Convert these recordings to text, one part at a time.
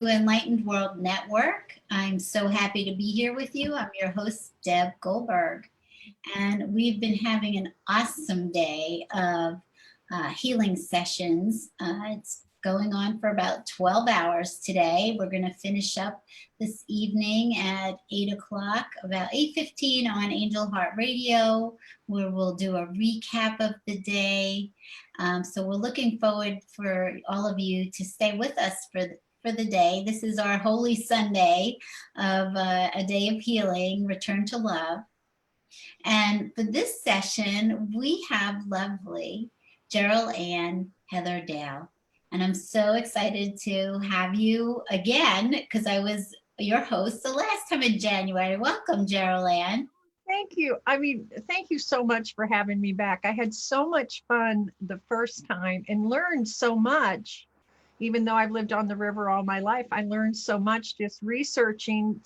Enlightened World Network. I'm so happy to be here with you. I'm your host, Deb Goldberg, and we've been having an awesome day of healing sessions. It's going on for about 12 hours today. We're going to finish up this evening at 8 o'clock, about 8:15 on Angel Heart Radio, where we'll do a recap of the day. So we're looking forward for all of you to stay with us for the day. This is our Holy Sunday of a day of healing, return to love. And for this session, we have lovely Jeryl Anne Heatherdale. And I'm so excited to have you again because I was your host the last time in January. Welcome, Jeryl Anne. Thank you. Thank you so much for having me back. I had so much fun the first time and learned so much. Even though I've lived on the river all my life, I learned so much just researching,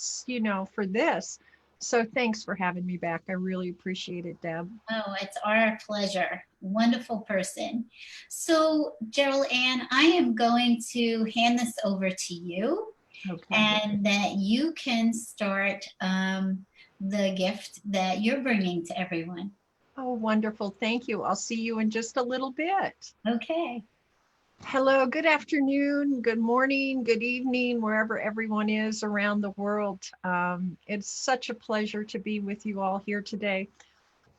for this. So thanks for having me back. I really appreciate it, Deb. Oh, it's our pleasure. Wonderful person. So, Jeryl Anne, I am going to hand this over to you, Okay. and that you can start the gift that you're bringing to everyone. Oh, wonderful. Thank you. I'll see you in just a little bit. Okay. Hello, good afternoon, good morning, good evening, wherever everyone is around the world. It's such a pleasure to be with you all here today.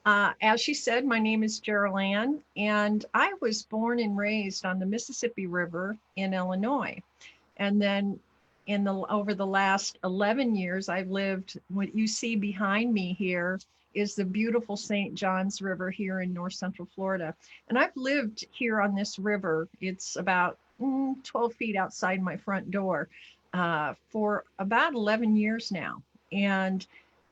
As she said, my name is Jeryl Anne, and I was born and raised on the Mississippi River in Illinois. And then over the last 11 years, I've lived, what you see behind me here is the beautiful St. Johns River here in North Central Florida. And I've lived here on this river. It's about 12 feet outside my front door for about 11 years now. And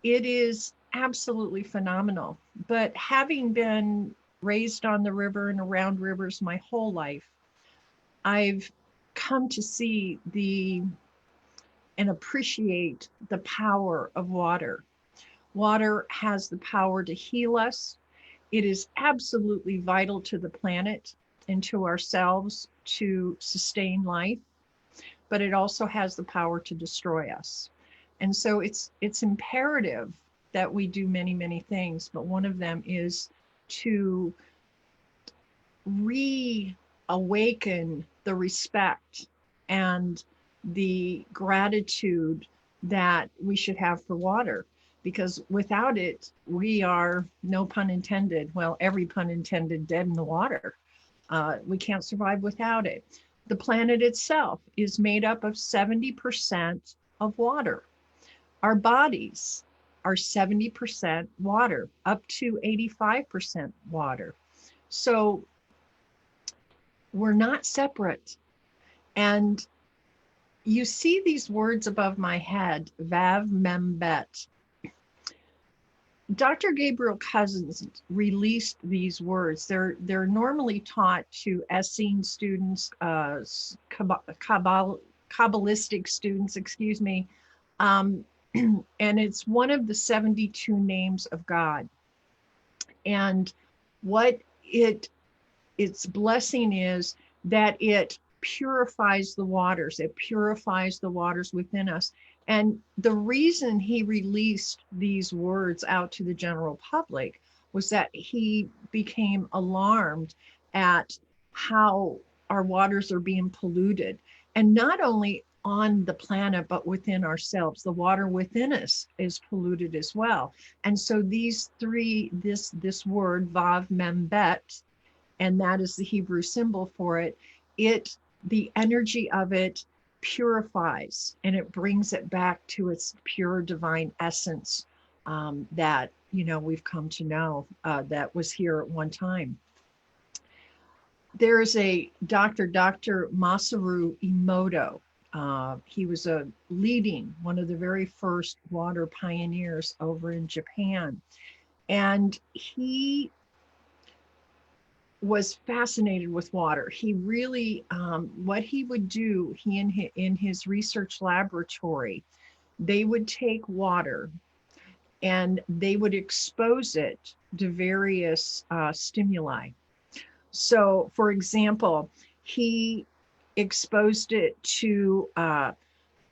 it is absolutely phenomenal. But having been raised on the river and around rivers my whole life, I've come to see and appreciate the power of water. Water has the power to heal us. It is absolutely vital to the planet and to ourselves to sustain life, but it also has the power to destroy us. And so it's imperative that we do many, many things, but one of them is to reawaken the respect and the gratitude that we should have for water, because without it, we are, no pun intended, well, every pun intended, dead in the water. We can't survive without it. The planet itself is made up of 70% of water. Our bodies are 70% water, up to 85% water. So we're not separate. And you see these words above my head, Vav Mem Bet. Dr. Gabriel Cousens released these words. They're normally taught to Essene students, Kabbalistic students, excuse me. And it's one of the 72 names of God. And what its blessing is that it purifies the waters. It purifies the waters within us. And the reason he released these words out to the general public was that he became alarmed at how our waters are being polluted. And not only on the planet, but within ourselves. The water within us is polluted as well. And so these three, this word, Vav Mem Bet, and that is the Hebrew symbol for it, the energy of it purifies and it brings it back to its pure divine essence that we've come to know that was here at one time. There is a Dr. Masaru Emoto. He was one of the very first water pioneers over in Japan, and he was fascinated with water. He really, what he would do, in his research laboratory, they would take water and they would expose it to various stimuli. So, for example, he exposed it to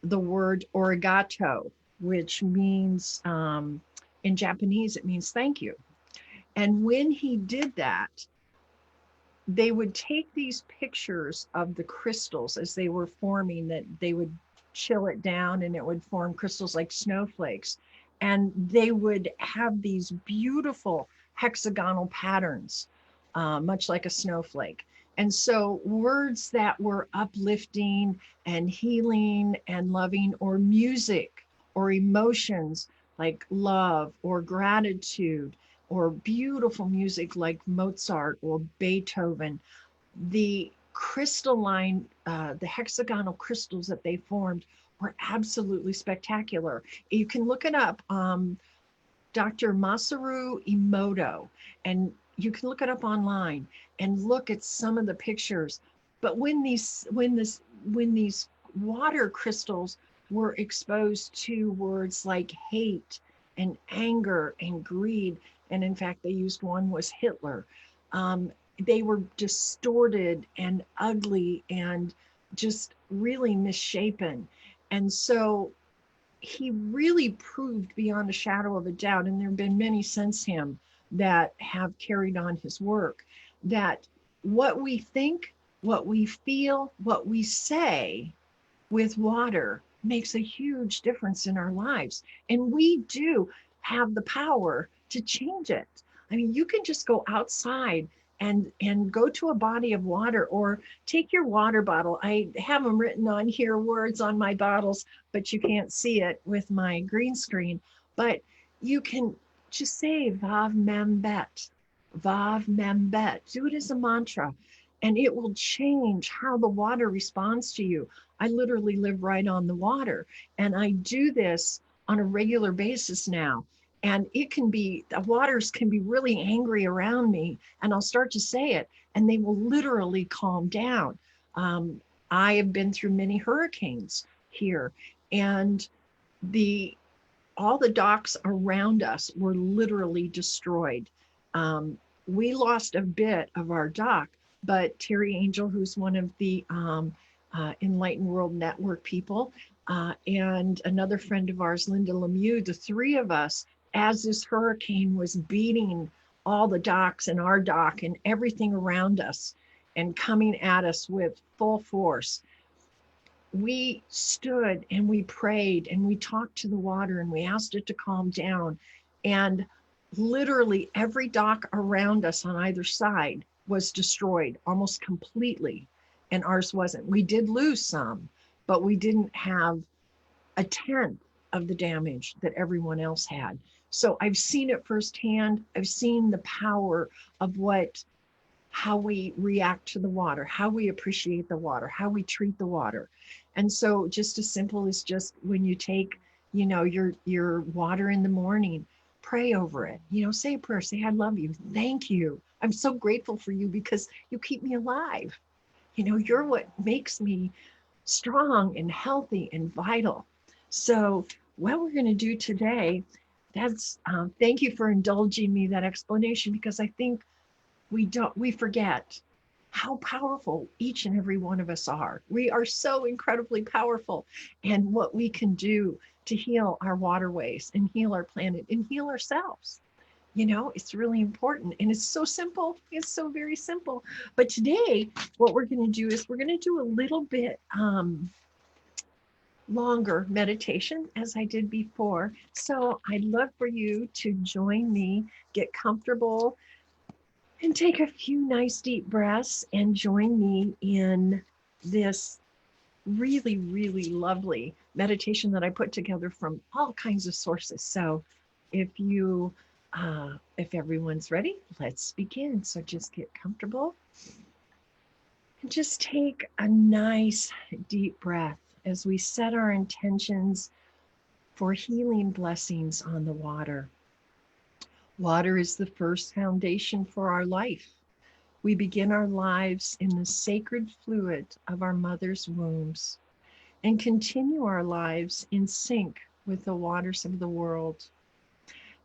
the word origato, which means, in Japanese, it means thank you. And when he did that, they would take these pictures of the crystals as they were forming, that they would chill it down and it would form crystals like snowflakes. And they would have these beautiful hexagonal patterns, much like a snowflake. And so words that were uplifting and healing and loving, or music or emotions like love or gratitude, or beautiful music like Mozart or Beethoven, the crystalline, the hexagonal crystals that they formed were absolutely spectacular. You can look it up, Dr. Masaru Emoto, and you can look it up online and look at some of the pictures. But when these water crystals were exposed to words like hate and anger and greed, and in fact, they used one was Hitler. They were distorted and ugly and just really misshapen. And so he really proved beyond a shadow of a doubt, and there have been many since him that have carried on his work, that what we think, what we feel, what we say with water makes a huge difference in our lives. And we do have the power to change it. I mean, you can just go outside and go to a body of water, or take your water bottle. I have them written on here, words on my bottles, but you can't see it with my green screen. But you can just say Vav Membet, Vav Membet. Do it as a mantra, and it will change how the water responds to you. I literally live right on the water, and I do this on a regular basis now. And it can be, the waters can be really angry around me, and I'll start to say it, and they will literally calm down. I have been through many hurricanes here, and the all the docks around us were literally destroyed. We lost a bit of our dock, but Terry Angel, who's one of the Enlightened World Network people, and another friend of ours, Linda Lemieux, the three of us, as this hurricane was beating all the docks and our dock and everything around us and coming at us with full force, we stood and we prayed and we talked to the water and we asked it to calm down. And literally every dock around us on either side was destroyed almost completely, and ours wasn't. We did lose some, but we didn't have a tenth of the damage that everyone else had. So I've seen it firsthand. I've seen the power of how we react to the water, how we appreciate the water, how we treat the water. And so just as simple as just when you take, your water in the morning, pray over it, say a prayer, say, I love you. Thank you. I'm so grateful for you because you keep me alive. You're what makes me strong and healthy and vital. So what we're going to do today, that's thank you for indulging me that explanation, because I think we forget how powerful each and every one of us are. We are so incredibly powerful, and what we can do to heal our waterways and heal our planet and heal ourselves. It's really important, and it's so simple. It's so very simple. But today, what we're going to do is we're going to do a little bit longer meditation as I did before. So I'd love for you to join me, get comfortable, and take a few nice deep breaths and join me in this really, really lovely meditation that I put together from all kinds of sources. So if everyone's ready, let's begin. So just get comfortable and just take a nice deep breath as we set our intentions for healing blessings on the water. Water is the first foundation for our life. We begin our lives in the sacred fluid of our mother's wombs and continue our lives in sync with the waters of the world.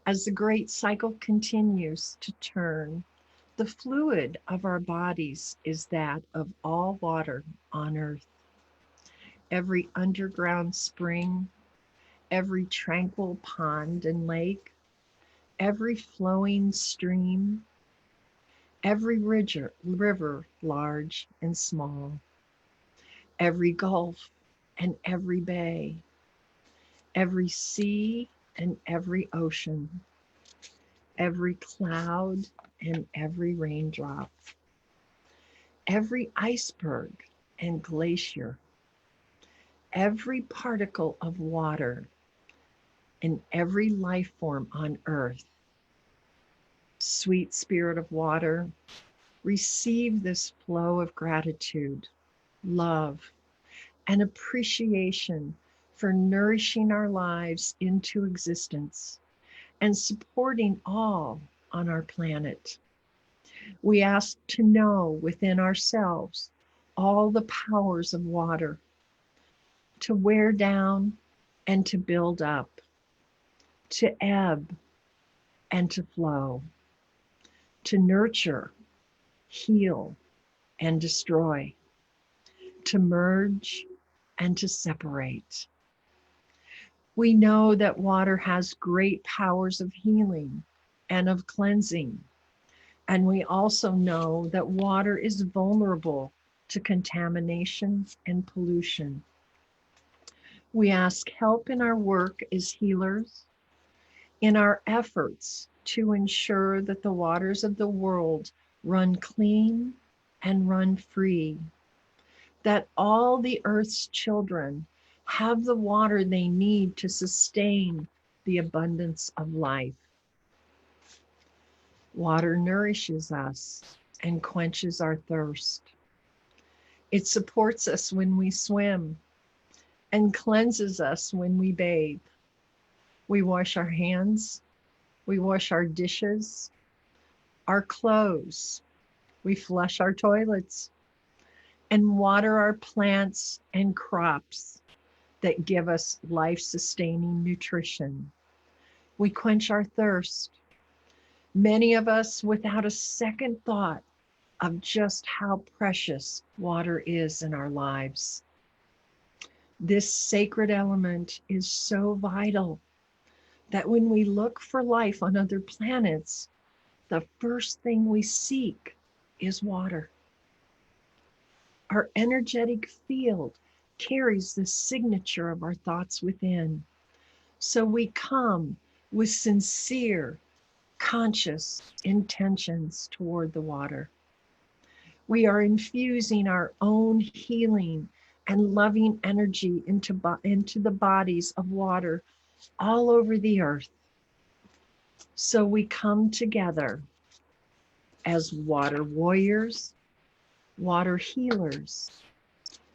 As the great cycle continues to turn, the fluid of our bodies is that of all water on earth. every underground spring, every tranquil pond and lake, every flowing stream, every river large and small, every gulf and every bay, every sea and every ocean, every cloud and every raindrop, every iceberg and glacier, every particle of water, and every life form on earth. Sweet Spirit of water, receive this flow of gratitude, love, and appreciation for nourishing our lives into existence and supporting all on our planet. We ask to know within ourselves all the powers of water to wear down and to build up, to ebb and to flow, to nurture, heal, and destroy, to merge and to separate. We know that water has great powers of healing and of cleansing. And we also know that water is vulnerable to contamination and pollution. We ask help in our work as healers, in our efforts to ensure that the waters of the world run clean and run free, that all the earth's children have the water they need to sustain the abundance of life. Water nourishes us and quenches our thirst. It supports us when we swim and cleanses us when we bathe. We wash our hands, we wash our dishes, our clothes, we flush our toilets, and water our plants and crops that give us life-sustaining nutrition. We quench our thirst. Many of us without a second thought of just how precious water is in our lives. This sacred element is so vital that when we look for life on other planets, the first thing we seek is water. Our energetic field carries the signature of our thoughts within. So we come with sincere, conscious intentions toward the water. We are infusing our own healing and loving energy into the bodies of water all over the earth. So we come together as water warriors, water healers,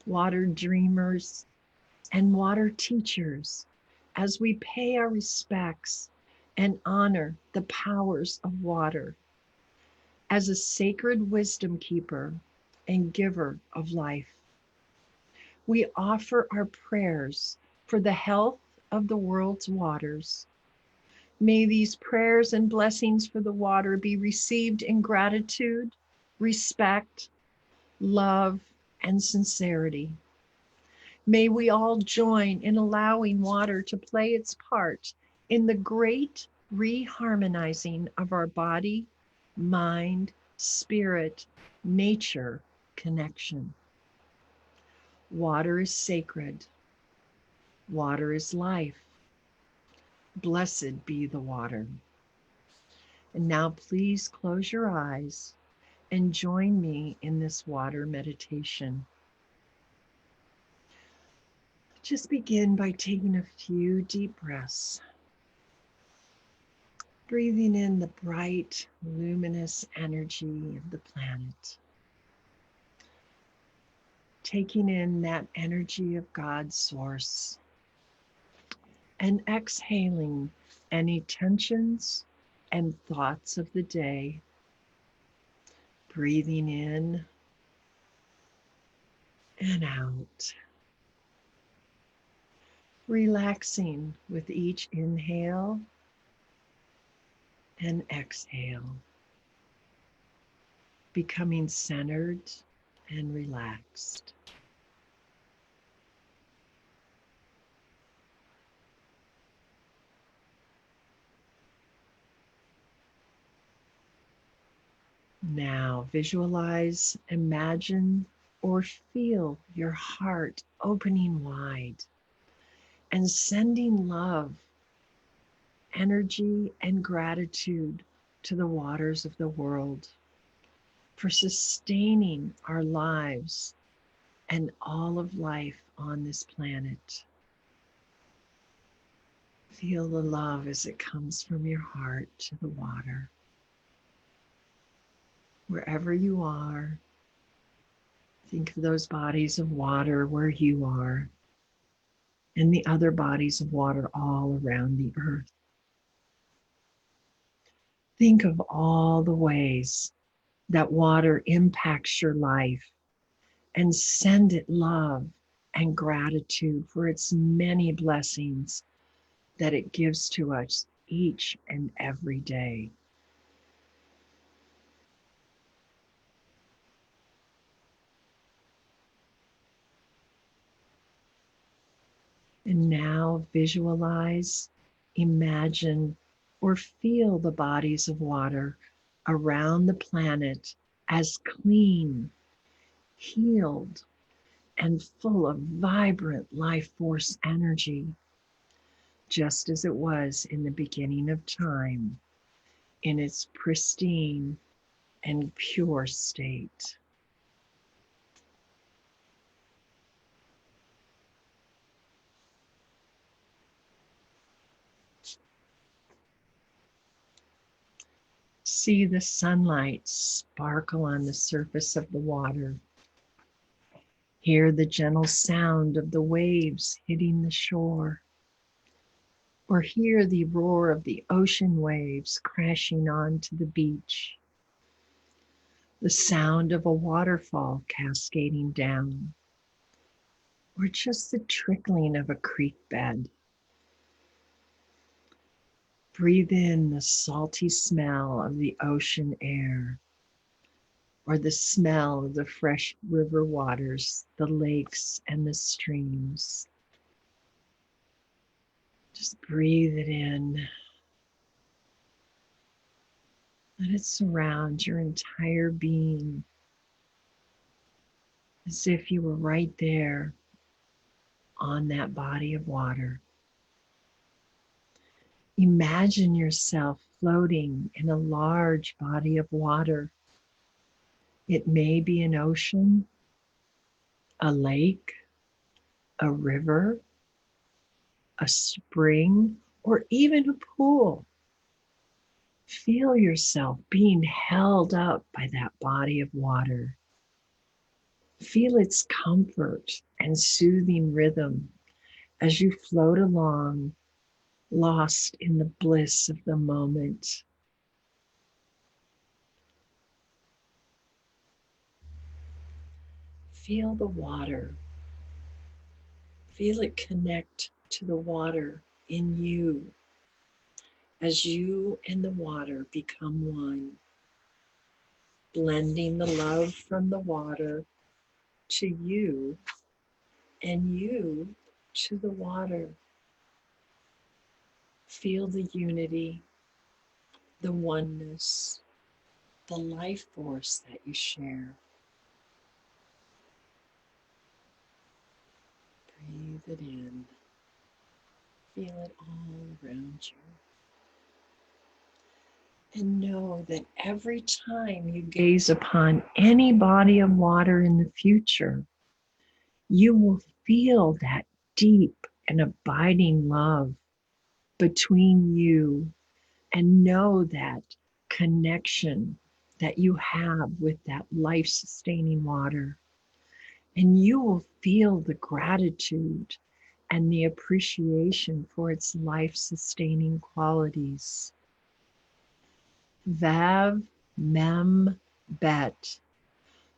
water dreamers, and water teachers as we pay our respects and honor the powers of water as a sacred wisdom keeper and giver of life. We offer our prayers for the health of the world's waters. May these prayers and blessings for the water be received in gratitude, respect, love, and sincerity. May we all join in allowing water to play its part in the great reharmonizing of our body, mind, spirit, nature connection. Water is sacred. Water is life. Blessed be the water. And now please close your eyes and join me in this water meditation. Just begin by taking a few deep breaths. Breathing in the bright, luminous energy of the planet. Taking in that energy of God's source. And exhaling any tensions and thoughts of the day. Breathing in and out. Relaxing with each inhale and exhale. Becoming centered and relaxed. Now visualize, imagine, or feel your heart opening wide and sending love, energy, and gratitude to the waters of the world for sustaining our lives and all of life on this planet. Feel the love as it comes from your heart to the water. Wherever you are, think of those bodies of water where you are and the other bodies of water all around the earth. Think of all the ways that water impacts your life and send it love and gratitude for its many blessings that it gives to us each and every day. And now visualize, imagine, or feel the bodies of water around the planet as clean, healed, and full of vibrant life force energy, just as it was in the beginning of time, in its pristine and pure state. See the sunlight sparkle on the surface of the water. Hear the gentle sound of the waves hitting the shore, or hear the roar of the ocean waves crashing onto the beach. The sound of a waterfall cascading down, or just the trickling of a creek bed. Breathe in the salty smell of the ocean air, or the smell of the fresh river waters, the lakes and the streams. Just breathe it in. Let it surround your entire being as if you were right there on that body of water. Imagine yourself floating in a large body of water. It may be an ocean, a lake, a river, a spring, or even a pool. Feel yourself being held up by that body of water. Feel its comfort and soothing rhythm as you float along, lost in the bliss of the moment. Feel the water. Feel it connect to the water in you as you and the water become one, blending the love from the water to you and you to the water. Feel the unity, the oneness, the life force that you share. Breathe it in. Feel it all around you. And know that every time you gaze upon any body of water in the future, you will feel that deep and abiding love between you, and know that connection that you have with that life-sustaining water. And you will feel the gratitude and the appreciation for its life-sustaining qualities. Vav Mem Bet.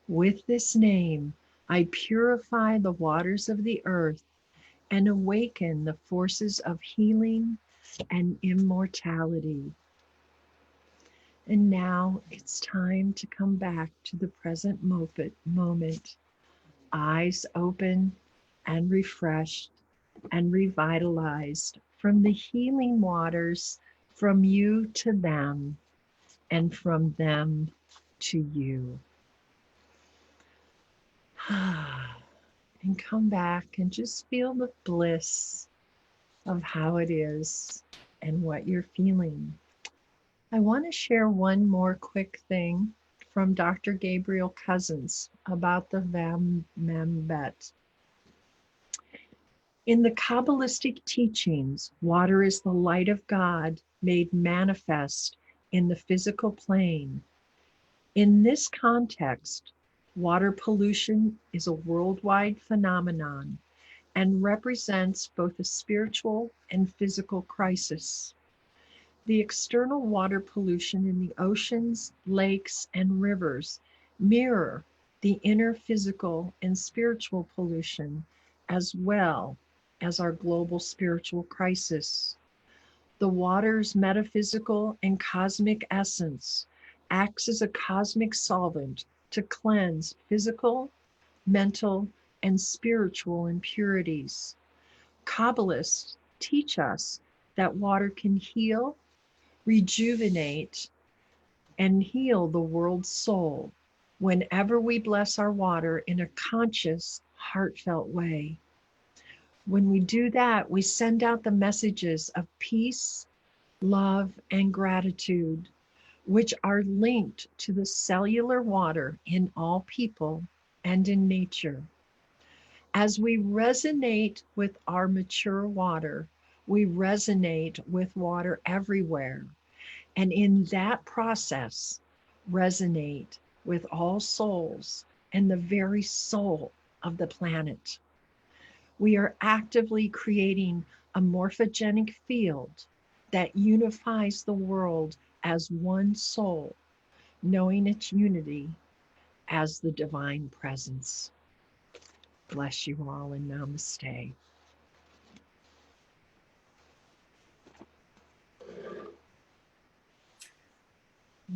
With this name, I purify the waters of the earth and awaken the forces of healing and immortality. And now it's time to come back to the present moment, eyes open and refreshed and revitalized from the healing waters, from you to them, and from them to you. And come back and just feel the bliss of how it is and what you're feeling. I want to share one more quick thing from Dr. Gabriel Cousens about the Vamembet. In the Kabbalistic teachings, water is the light of God made manifest in the physical plane. In this context, water pollution is a worldwide phenomenon and represents both a spiritual and physical crisis. The external water pollution in the oceans, lakes, and rivers mirror the inner physical and spiritual pollution, as well as our global spiritual crisis. The water's metaphysical and cosmic essence acts as a cosmic solvent to cleanse physical, mental, and spiritual impurities. Kabbalists teach us that water can heal, rejuvenate, and heal the world's soul whenever we bless our water in a conscious, heartfelt way. When we do that, we send out the messages of peace, love, and gratitude, which are linked to the cellular water in all people and in nature. As we resonate with our mature water, we resonate with water everywhere. And in that process, resonate with all souls and the very soul of the planet. We are actively creating a morphogenic field that unifies the world as one soul, knowing its unity as the divine presence. Bless you all and namaste.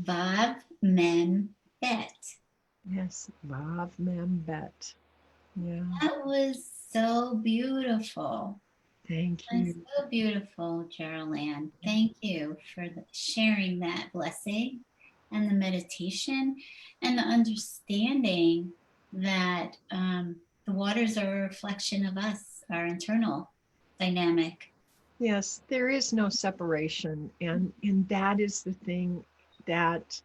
Vav Mem Bet. Yes, Vav Mem Bet. Yeah. That was so beautiful. Thank That was you. so beautiful, Jeryl Anne. Thank you for sharing that blessing and the meditation and the understanding that the waters are a reflection of us, our internal dynamic. Yes, there is no separation. And that is the thing that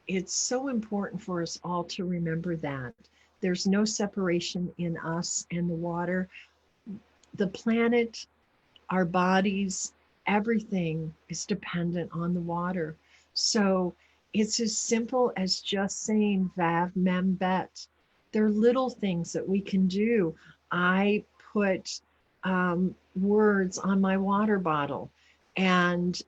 it's so important for us all to remember that. There's no separation in us and the water. The planet, our bodies, everything is dependent on the water. So it's as simple as just saying Vav Mem Bet. They're little things that we can do. I put words on my water bottle, and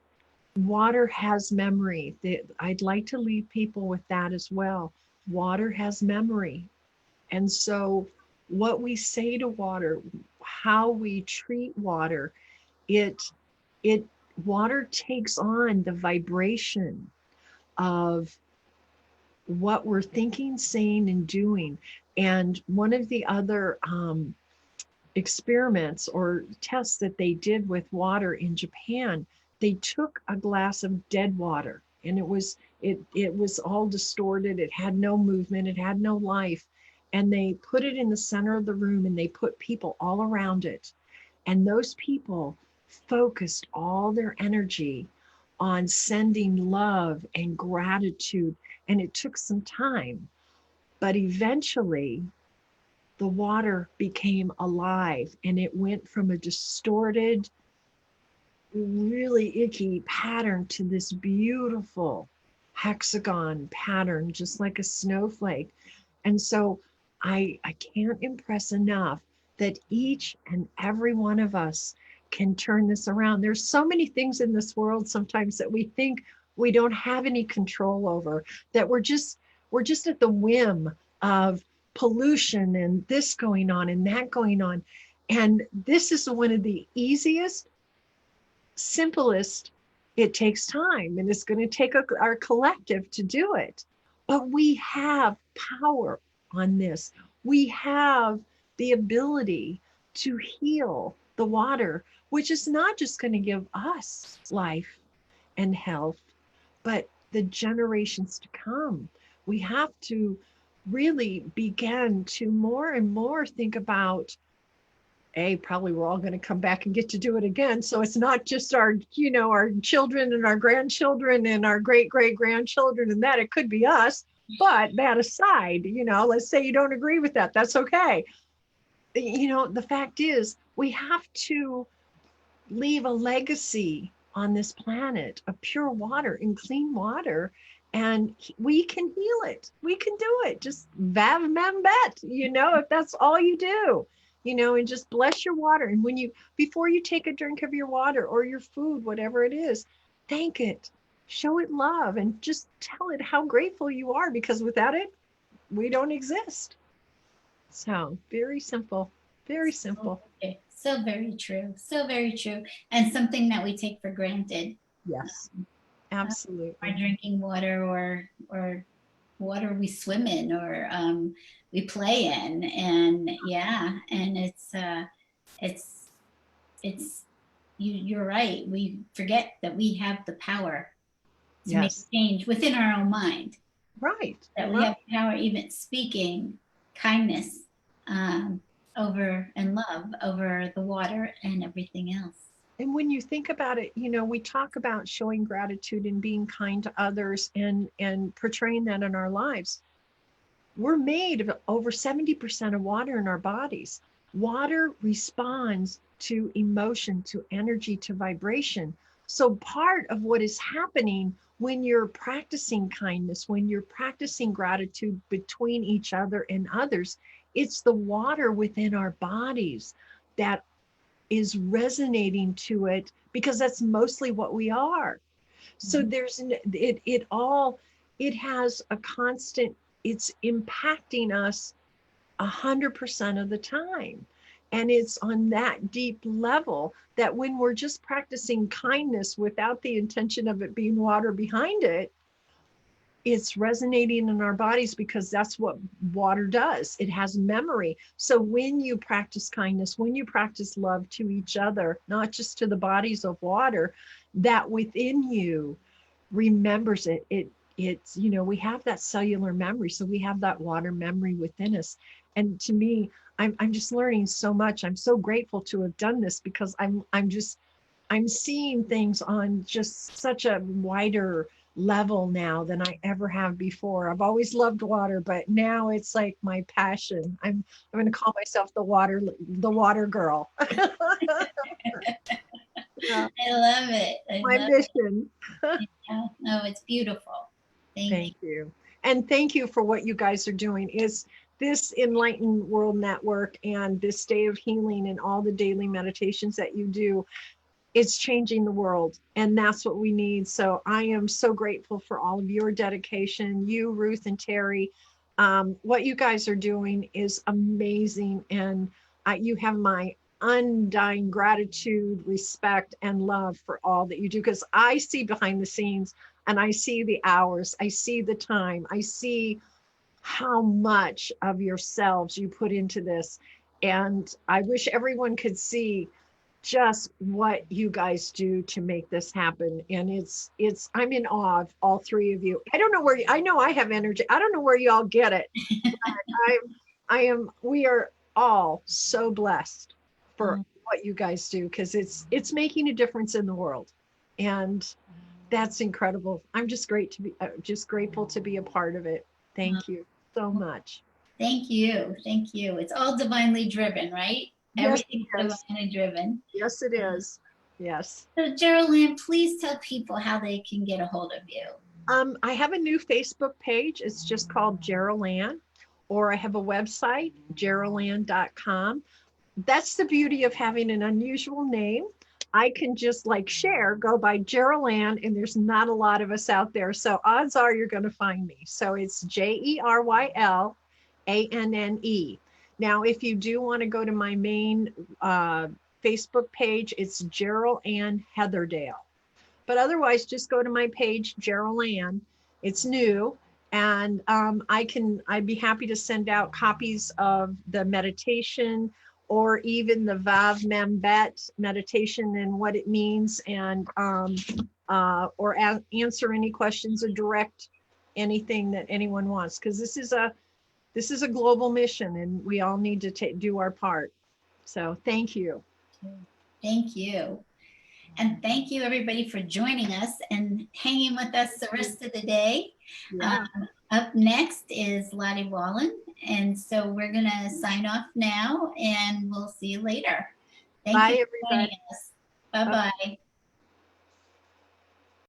water has memory. I'd like to leave people with that as well. Water has memory. And so what we say to water, how we treat water, it it water takes on the vibration of what we're thinking, saying, and doing. And one of the other experiments or tests that they did with water in Japan, they took a glass of dead water, and it was all distorted. It had no movement. It had no life. And they put it in the center of the room, and they put people all around it. And those people focused all their energy on sending love and gratitude. And it took some time, but eventually the water became alive, and it went from a distorted, really icky pattern to this beautiful hexagon pattern, just like a snowflake. And so I can't impress enough that each and every one of us can turn this around. There's so many things in this world sometimes that we think we don't have any control over, that we're just at the whim of pollution and this going on and that going on. And this is one of the easiest, simplest. It takes time, and it's going to take our collective to do it. But we have power on this. We have the ability to heal the water, which is not just going to give us life and health, but the generations to come, have to really begin to more and more think about, probably we're all going to come back and get to do it again. So it's not just our, our children and our grandchildren and our great grandchildren and that. It could be us. But that aside, let's say you don't agree with that. That's okay. The fact is, we have to leave a legacy on this planet of pure water and clean water. And we can heal it. We can do it. Just vav mem bet, if that's all you do. And just bless your water. And before you take a drink of your water or your food, whatever it is, thank it, show it love, and just tell it how grateful you are, because without it, we don't exist. So very simple, very simple. Okay. So very true. So very true. And something that we take for granted. Yes, absolutely. Our drinking water or water we swim in or we play in, and it's you're right. We forget that we have the power to make change within our own mind. Right. That we have power, even speaking kindness over and love over the water and everything else. And when you think about it, we talk about showing gratitude and being kind to others and portraying that in our lives. We're made of over 70% of water in our bodies. Water responds to emotion, to energy, to vibration. So part of what is happening when you're practicing kindness, when you're practicing gratitude between each other and others, it's the water within our bodies that is resonating to it, because that's mostly what we are. So it has a constant, it's impacting us 100% of the time. And it's on that deep level that when we're just practicing kindness without the intention of it being water behind it, it's resonating in our bodies, because that's what water does. It has memory. So when you practice kindness, when you practice love to each other, not just to the bodies of water, that within you remembers it. It's, we have that cellular memory. So we have that water memory within us. And to me, I'm just learning so much. I'm so grateful to have done this, because I'm seeing things on just such a wider level now than I ever have before. I've always loved water, but now it's like my passion. I'm going to call myself the water girl. Yeah. I love it. My mission. Yeah. No, it's beautiful. Thank you. And thank you for what you guys are doing. Is this Enlightened World Network and this Day of Healing and all the daily meditations that you do, it's changing the world, and that's what we need. So I am so grateful for all of your dedication, you, Ruth and Terry. What you guys are doing is amazing, and you have my undying gratitude, respect, and love for all that you do, because I see behind the scenes, and I see the hours, I see the time, I see how much of yourselves you put into this, and I wish everyone could see just what you guys do to make this happen. And it's I'm in awe of all three of you. I don't know I know I have energy. I don't know where you all get it. We are all so blessed for what you guys do, because it's making a difference in the world. And that's incredible. I'm just grateful to be a part of it. Thank you so much. Thank you. Thank you. It's all divinely driven, right? Yes, everything's divinely driven. Yes, it is. Yes. So Jeryl Anne, please tell people how they can get a hold of you. I have a new Facebook page. It's just called Jeryl Anne, or I have a website, jerylanne.com. That's the beauty of having an unusual name. I can just go by Jeryl Anne, and there's not a lot of us out there. So odds are you're going to find me. So it's JERYLANNE. Now, if you do want to go to my main Facebook page, it's Jeryl Anne Heatherdale. But otherwise, just go to my page, Jeryl Anne. It's new. And I'd be happy to send out copies of the meditation, or even the Vav Mem Bet meditation and what it means, and or answer any questions or direct anything that anyone wants, because this is a global mission, and we all need to do our part. So thank you. Thank you. And thank you everybody for joining us and hanging with us the rest of the day. Yeah. Up next is Lottie Wallen. And so we're going to sign off now and we'll see you later. Thank you Bye, for joining everybody. us. Bye-bye.